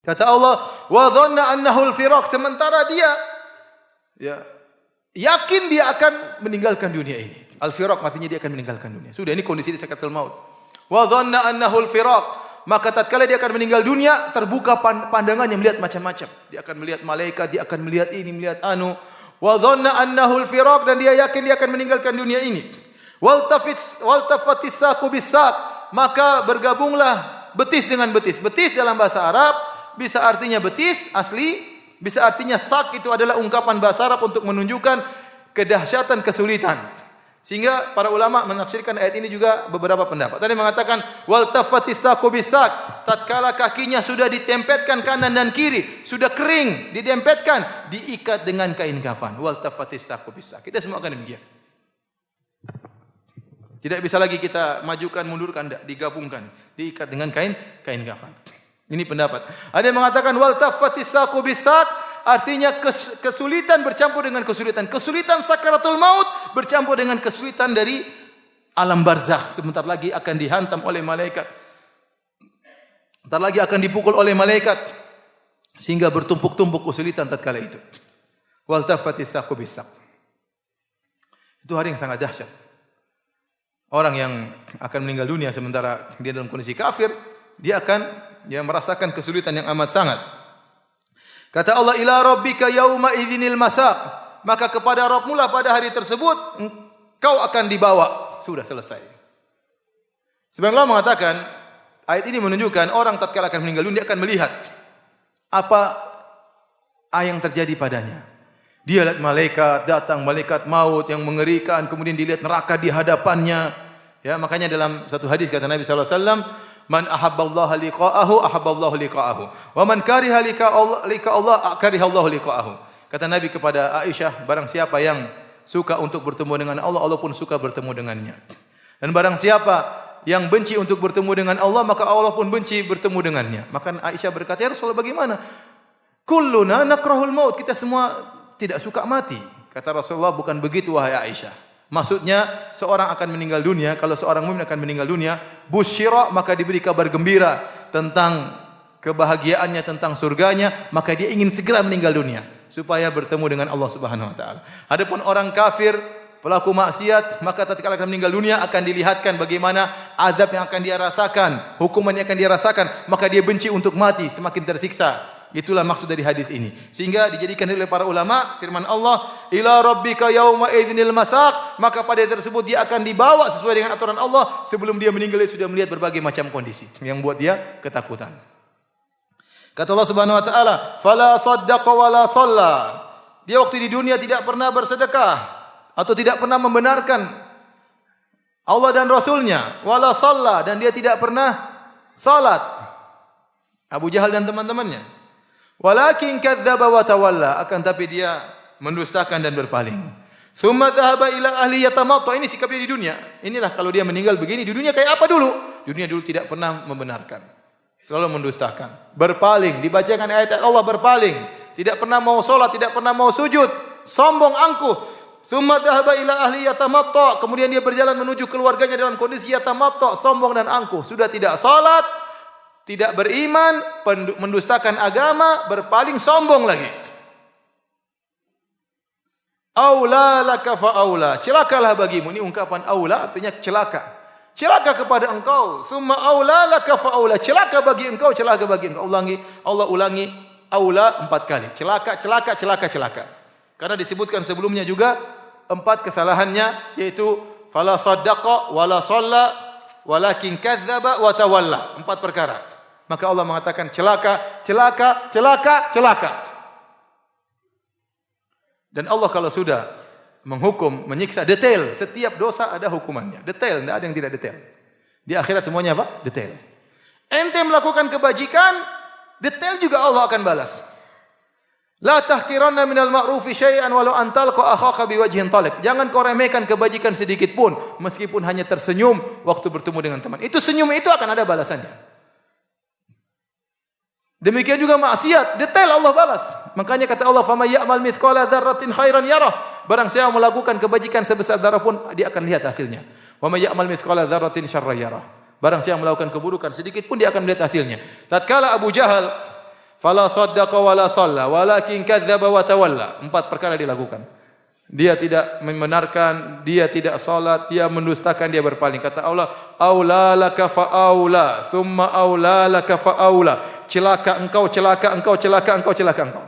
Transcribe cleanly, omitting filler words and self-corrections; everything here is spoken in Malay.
Kata Allah, wa dhanna annahu al-firaq, sementara dia yakin dia akan meninggalkan dunia ini. Al-firaq artinya dia akan meninggalkan dunia. Sudah, ini kondisi di sakaratul maut. Wa dhanna annahu al-firaq, maka tatkala dia akan meninggal dunia, terbuka pandangannya melihat macam-macam. Dia akan melihat malaikat, dia akan melihat ini, melihat anu. Wa dhanna annahu al-firaq, dan dia yakin dia akan meninggalkan dunia ini. Waltafatis saqu bis-saq, maka bergabunglah betis dengan betis. Betis dalam bahasa Arab bisa artinya betis asli, bisa artinya sak, itu adalah ungkapan bahasa Arab untuk menunjukkan kedahsyatan kesulitan. Sehingga para ulama menafsirkan ayat ini juga beberapa pendapat. Tadi mengatakan wal tafatis saqu bisak, tatkala kakinya sudah ditempetkan kanan dan kiri, sudah kering, ditempetkan, diikat dengan kain kafan. Wal tafatis saqu bisak. Kita semua akan demikian. Tidak bisa lagi kita majukan, mundurkan, digabungkan, diikat dengan kain kafan. Ini pendapat. Ada yang mengatakan wal tafatis saqu bisak, artinya kesulitan bercampur dengan kesulitan. Kesulitan sakaratul maut bercampur dengan kesulitan dari alam barzakh. Sebentar lagi akan dihantam oleh malaikat. Sebentar lagi akan dipukul oleh malaikat. Sehingga bertumpuk-tumpuk kesulitan tatkala itu. Wal tafatis saqu bisak. Itu hari yang sangat dahsyat. Orang yang akan meninggal dunia sementara dia dalam kondisi kafir, dia akan merasakan kesulitan yang amat sangat. Kata Allah, ila rabbika yauma idzinil masaq, maka kepada Rabbmu lah pada hari tersebut kau akan dibawa. Sudah selesai. Sebenarnya Allah mengatakan, ayat ini menunjukkan orang tatkala akan meninggal dunia akan melihat apa yang terjadi padanya. Dia lihat malaikat datang, malaikat maut yang mengerikan, kemudian dilihat neraka di hadapannya. Ya, makanya dalam satu hadis kata Nabi sallallahu alaihi wasallam, man ahabballaha liqa'ahu ahabballahu liqa'ahu wa man kariha liqa Allah karihallahu liqa'ahu. Kata Nabi kepada Aisyah, barang siapa yang suka untuk bertemu dengan Allah, Allah pun suka bertemu dengannya. Dan barang siapa yang benci untuk bertemu dengan Allah, maka Allah pun benci bertemu dengannya. Maka Aisyah berkata, ya Rasulullah, bagaimana? Kulluna nakrahul maut, kita semua tidak suka mati. Kata Rasulullah, bukan begitu wahai Aisyah. Maksudnya seorang akan meninggal dunia, kalau seorang mukmin akan meninggal dunia, busyira, maka diberi kabar gembira tentang kebahagiaannya, tentang surganya, maka dia ingin segera meninggal dunia supaya bertemu dengan Allah Subhanahu wa taala. Adapun orang kafir, pelaku maksiat, maka tatkala akan meninggal dunia akan dilihatkan bagaimana azab yang akan dia rasakan, hukuman yang akan dia rasakan, maka dia benci untuk mati, semakin tersiksa. Itulah maksud dari hadis ini. Sehingga dijadikan oleh para ulama firman Allah, ila rabbika yauma idzinil masaq, maka pada hari tersebut dia akan dibawa sesuai dengan aturan Allah. Sebelum dia meninggal dia sudah melihat berbagai macam kondisi yang buat dia ketakutan. Kata Allah Subhanahu wa taala, fala saddaqa wala shalla. Dia waktu di dunia tidak pernah bersedekah atau tidak pernah membenarkan Allah dan Rasulnya, wala shalla, dan dia tidak pernah salat. Abu Jahal dan teman-temannya. Walakin kadzdzaba wa tawalla, akan tapi dia mendustakan dan berpaling. Tsumma dhahaba ila ahli yatamatta, ini sikapnya di dunia. Inilah kalau dia meninggal begini, di dunia kayak apa dulu? Dunia dulu tidak pernah membenarkan. Selalu mendustakan, berpaling, dibacakan ayat Allah berpaling, tidak pernah mau salat, tidak pernah mau sujud, sombong angkuh. Tsumma dhahaba ila ahli yatamatta, kemudian dia berjalan menuju keluarganya dalam kondisi yatamatta, sombong dan angkuh, sudah tidak salat, tidak beriman, mendustakan agama, berpaling, sombong lagi. Aula laka fa aula, celakalah bagimu. Ini ungkapan aula artinya celaka. Celaka kepada engkau. Summa aula laka fa aula, celaka bagi engkau, celaka bagi engkau. Allah ulangi aula 4 kali. Celaka, celaka, celaka, celaka. Karena disebutkan sebelumnya juga 4 kesalahannya, yaitu fala saddaqa wala shalla walakin kadzdzaba wa tawalla. 4 perkara. Maka Allah mengatakan celaka, celaka, celaka, celaka. Dan Allah kalau sudah menghukum, menyiksa, detail. Setiap dosa ada hukumannya. Detail, tidak ada yang tidak detail. Di akhirat semuanya apa? Detail. Ente melakukan kebajikan, detail juga Allah akan balas. La tahqiranna minal ma'rufi syai'an walau an talqa akhaka biwajhin talib. Jangan kau remehkan kebajikan sedikit pun, meskipun hanya tersenyum waktu bertemu dengan teman. Itu senyum itu akan ada balasannya. Demikian juga maksiat, detail Allah balas. Makanya kata Allah, "Faman ya'mal mithqala dzarratin khairan yarah." Barang siapa melakukan kebajikan sebesar zarah pun dia akan lihat hasilnya. "Wa may ya'mal mithqala dzarratin syarran yarah." Barang siapa melakukan keburukan sedikit pun dia akan melihat hasilnya. Tatkala Abu Jahal Fala saddaqa wala shalla walakin kadzdzaba wa tawalla. 4 perkara dilakukan. Dia tidak membenarkan, dia tidak salat, dia mendustakan, dia berpaling. Kata Allah, aula laka fa aula, thumma aula laka fa aula. Celaka engkau, celaka engkau, celaka engkau, celaka engkau.